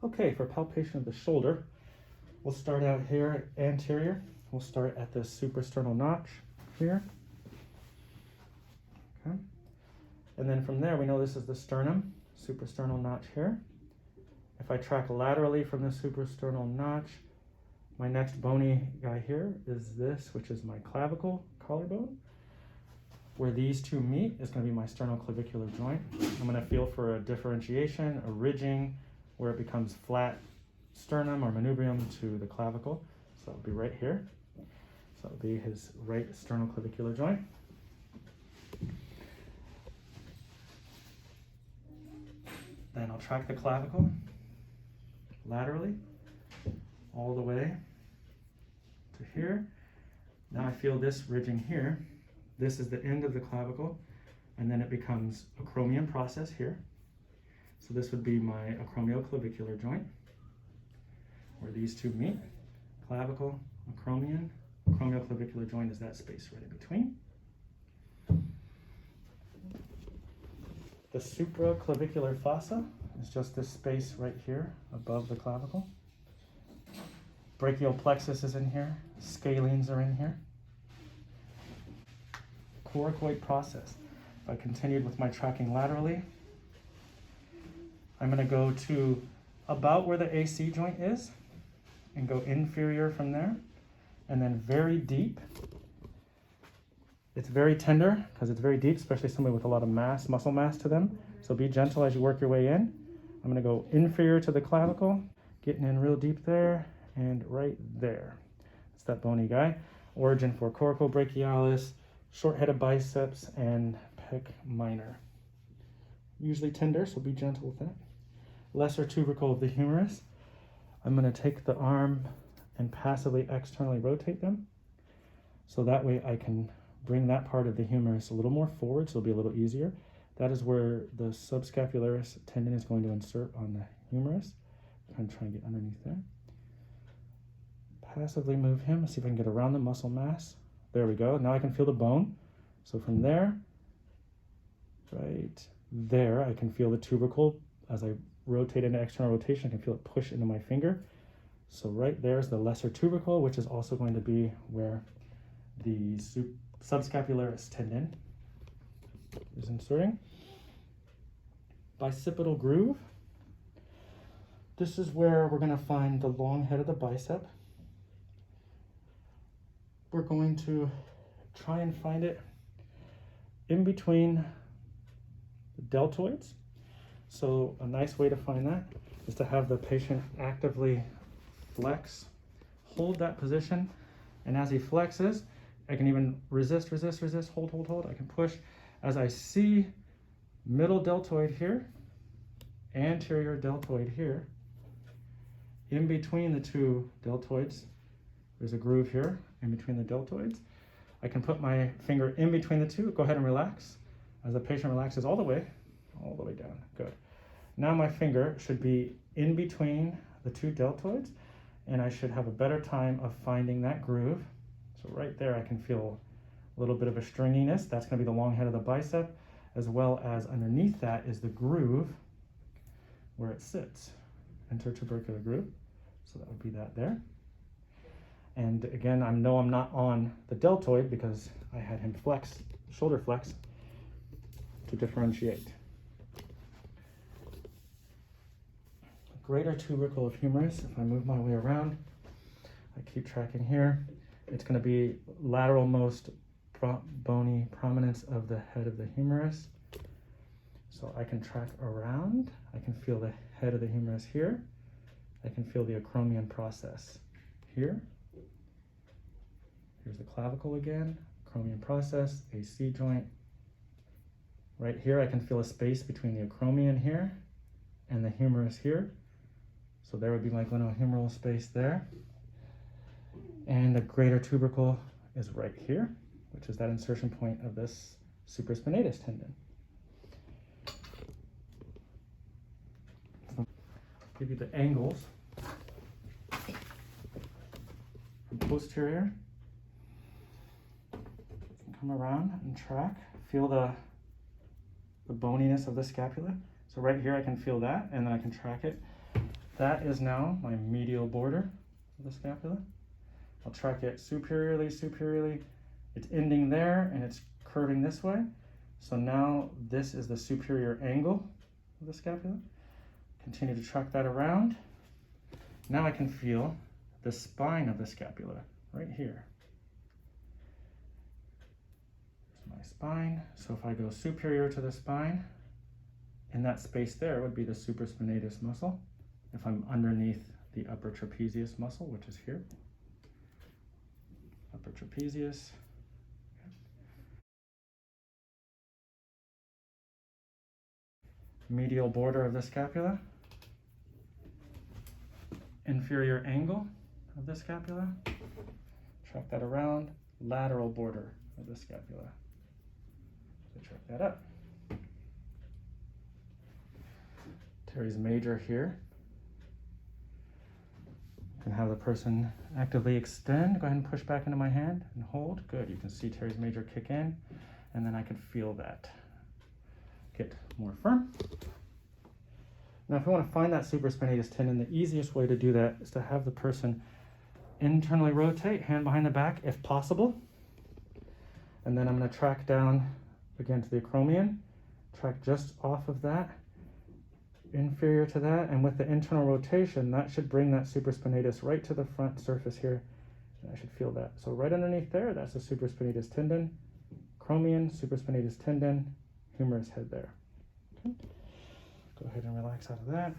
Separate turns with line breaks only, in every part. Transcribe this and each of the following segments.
Okay, for palpation of the shoulder, we'll start out here anterior. We'll start at the suprasternal notch here. Okay. And then from there, we know this is the sternum, suprasternal notch here. If I track laterally from the suprasternal notch, my next bony guy here is this, which is my clavicle collarbone. Where these two meet is going to be my sternoclavicular joint. I'm going to feel for a differentiation, a ridging, where it becomes flat sternum or manubrium to the clavicle. So it'll be right here. So it'll be his right sternoclavicular joint. Then I'll track the clavicle laterally all the way to here. Now I feel this ridging here. This is the end of the clavicle, and then it becomes acromion process here. So this would be my acromioclavicular joint, where these two meet. Clavicle, acromion. Acromioclavicular joint is that space right in between. The supraclavicular fossa is just this space right here above the clavicle. Brachial plexus is in here. Scalenes are in here. Coracoid process. If I continued with my tracking laterally, I'm going to go to about where the AC joint is and go inferior from there, and then very deep. It's very tender because it's very deep, especially somebody with a lot of mass, muscle mass to them. So be gentle as you work your way in. I'm going to go inferior to the clavicle, getting in real deep there and right there. It's that bony guy. Origin for coracobrachialis, short head of biceps, and pec minor. Usually tender, so be gentle with that. Lesser tubercle of the humerus. I'm going to take the arm and passively externally rotate them. So that way I can bring that part of the humerus a little more forward, so it'll be a little easier. That is where the subscapularis tendon is going to insert on the humerus. I'm trying to get underneath there. Passively move him. Let's see if I can get around the muscle mass. There we go. Now I can feel the bone. So from there, right there, I can feel the tubercle. As I rotate into external rotation, I can feel it push into my finger. So right there is the lesser tubercle, which is also going to be where the subscapularis tendon is inserting. Bicipital groove. This is where we're going to find the long head of the bicep. We're going to try and find it in between the deltoids. So a nice way to find that is to have the patient actively flex, hold that position, and as he flexes, I can even resist, hold. I can push. As I see middle deltoid here, anterior deltoid here, in between the two deltoids, there's a groove here in between the deltoids. I can put my finger in between the two. Go ahead and relax. As the patient relaxes all the way down. Good. Now my finger should be in between the two deltoids, and I should have a better time of finding that groove. So right there, I can feel a little bit of a stringiness. That's going to be the long head of the bicep, as well as underneath that is the groove where it sits, intertubercular groove. So that would be that there. And again, I know I'm not on the deltoid because I had him flex, shoulder flex, to differentiate. Greater tubercle of humerus. If I move my way around, I keep tracking here. It's going to be lateral most bony prominence of the head of the humerus. So I can track around. I can feel the head of the humerus here. I can feel the acromion process here. Here's the clavicle again, acromion process, AC joint. Right here, I can feel a space between the acromion here and the humerus here. So there would be my glenohumeral space there. And the greater tubercle is right here, which is that insertion point of this supraspinatus tendon. I'll give you the angles from posterior. Come around and track. Feel the boniness of the scapula. So right here I can feel that, and then I can track it. That is now my medial border of the scapula. I'll track it superiorly, superiorly. It's ending there and it's curving this way. So now this is the superior angle of the scapula. Continue to track that around. Now I can feel the spine of the scapula right here. There's my spine. So if I go superior to the spine, in that space there would be the supraspinatus muscle. If I'm underneath the upper trapezius muscle, which is here. Upper trapezius. Medial border of the scapula. Inferior angle of the scapula. Track that around. Lateral border of the scapula. So track that up. Teres major here. You can have the person actively extend. Go ahead and push back into my hand and hold. Good. You can see teres major kick in, and then I can feel that get more firm. Now, if you want to find that supraspinatus tendon, the easiest way to do that is to have the person internally rotate, hand behind the back if possible. And then I'm going to track down again to the acromion, track just off of that, inferior to that, and with the internal rotation, that should bring that supraspinatus right to the front surface here, and I should feel that. So right underneath there, that's the supraspinatus tendon, acromion, supraspinatus tendon, humerus head there. Okay. Go ahead and relax out of that.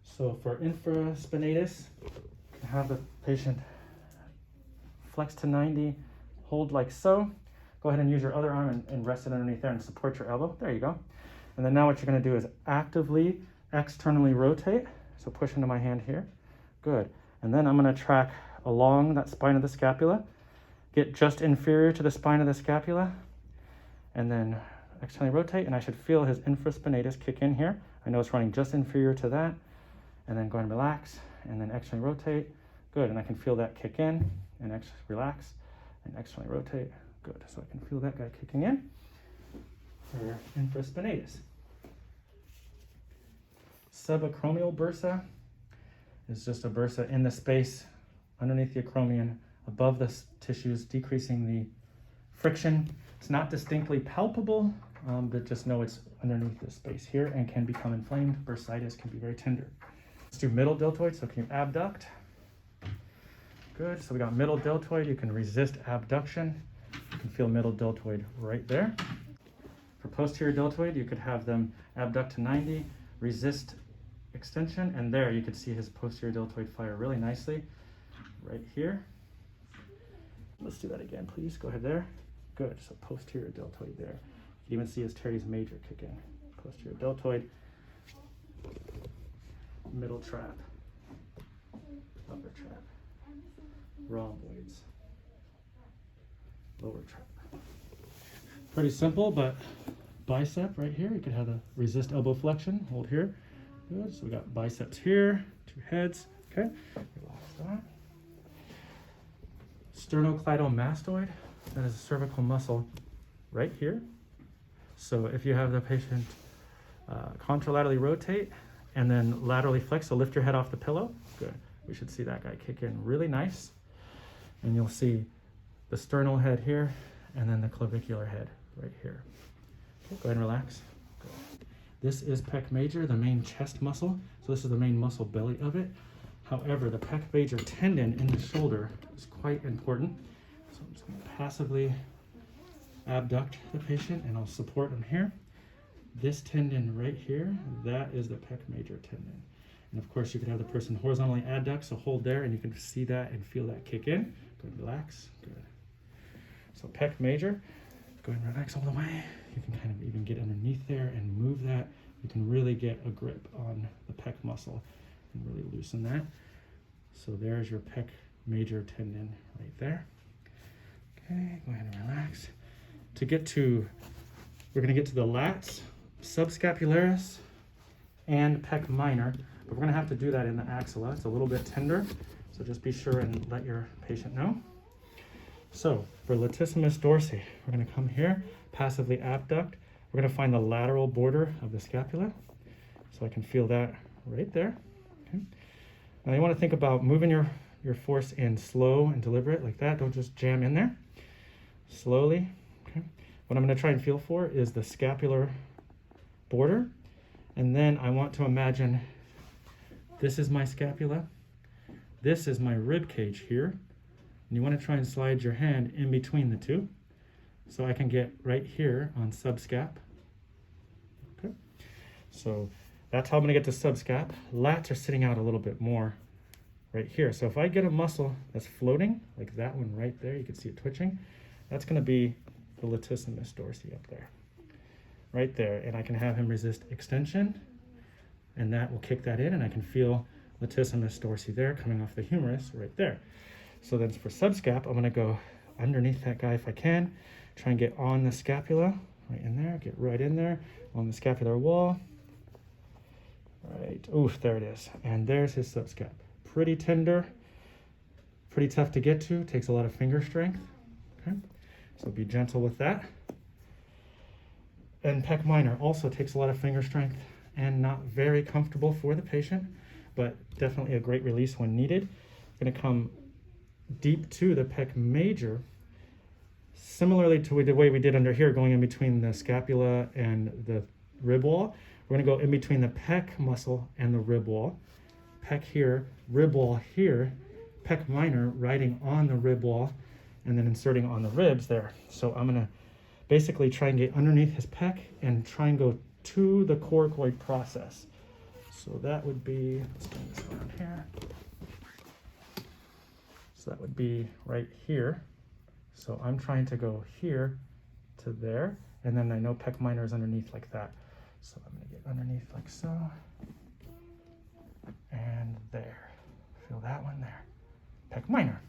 So for infraspinatus, have the patient flex to 90, hold like so. Go ahead and use your other arm and rest it underneath there and support your elbow. There you go. And then now what you're going to do is actively externally rotate. So push into my hand here. Good. And then I'm going to track along that spine of the scapula, get just inferior to the spine of the scapula, and then externally rotate, and I should feel his infraspinatus kick in here. I know it's running just inferior to that, and then go ahead and relax, and then externally rotate. Good, and I can feel that kick in, and relax, and externally rotate. Good, so I can feel that guy kicking in for infraspinatus. Subacromial bursa is just a bursa in the space underneath the acromion, above the tissues, decreasing the friction. It's not distinctly palpable, but just know it's underneath the space here and can become inflamed. Bursitis can be very tender. Let's do middle deltoid, so can you abduct? Good, so we got middle deltoid. You can resist abduction. You can feel middle deltoid right there. For posterior deltoid, you could have them abduct to 90, resist extension, and there you could see his posterior deltoid fire really nicely right here. Let's do that again, please. Go ahead there. Good, so posterior deltoid there. You can even see his teres major kick in. Posterior deltoid, middle trap, upper trap, rhomboids, lower trap. Pretty simple, but bicep right here. You could have the resist elbow flexion. Hold here. Good, so we got biceps here, two heads. Okay, relax that. Sternocleidomastoid, that is a cervical muscle right here. So if you have the patient contralaterally rotate and then laterally flex, so lift your head off the pillow, good. We should see that guy kick in really nice. And you'll see the sternal head here and then the clavicular head right here. Okay, go ahead and relax. Good. This is pec major, the main chest muscle. So this is the main muscle belly of it. However, the pec major tendon in the shoulder is quite important. So I'm just going to passively abduct the patient and I'll support him here. This tendon right here, that is the pec major tendon. And of course you could have the person horizontally adduct, so hold there and you can see that and feel that kick in. Go ahead and relax, good. So pec major, go ahead and relax all the way. You can kind of even get underneath there and move that. You can really get a grip on the pec muscle and really loosen that. So there's your pec major tendon right there. Okay, go ahead and relax. We're going to get to the lats, subscapularis, and pec minor, but we're going to have to do that in the axilla. It's a little bit tender, so just be sure and let your patient know. So for latissimus dorsi, we're going to come here, passively abduct. We're going to find the lateral border of the scapula. So I can feel that right there. Okay. Now you want to think about moving your force in slow and deliberate like that. Don't just jam in there. Slowly. Okay. What I'm going to try and feel for is the scapular border. And then I want to imagine this is my scapula. This is my rib cage here. And you want to try and slide your hand in between the two. So I can get right here on subscap. Okay. So that's how I'm going to get to subscap. Lats are sitting out a little bit more right here. So if I get a muscle that's floating, like that one right there, you can see it twitching, that's going to be the latissimus dorsi up there. Right there. And I can have him resist extension, and that will kick that in, and I can feel latissimus dorsi there coming off the humerus right there. So then for subscap, I'm going to go underneath that guy if I can, try and get on the scapula, right in there, get right in there, on the scapular wall. Right, oof, there it is. And there's his subscap. Pretty tender, pretty tough to get to, takes a lot of finger strength. Okay, so be gentle with that. And pec minor also takes a lot of finger strength and not very comfortable for the patient, but definitely a great release when needed. Going to come deep to the pec major, similarly to the way we did under here, going in between the scapula and the rib wall. We're going to go in between the pec muscle and the rib wall. Pec here, rib wall here, pec minor riding on the rib wall, and then inserting on the ribs there. So I'm going to basically try and get underneath his pec and try and go to the coracoid process. So that would be, let's turn this around here. So that would be right here. So I'm trying to go here to there, and then I know pec minor is underneath like that. So I'm going to get underneath like so, and there. Feel that one there. Pec minor.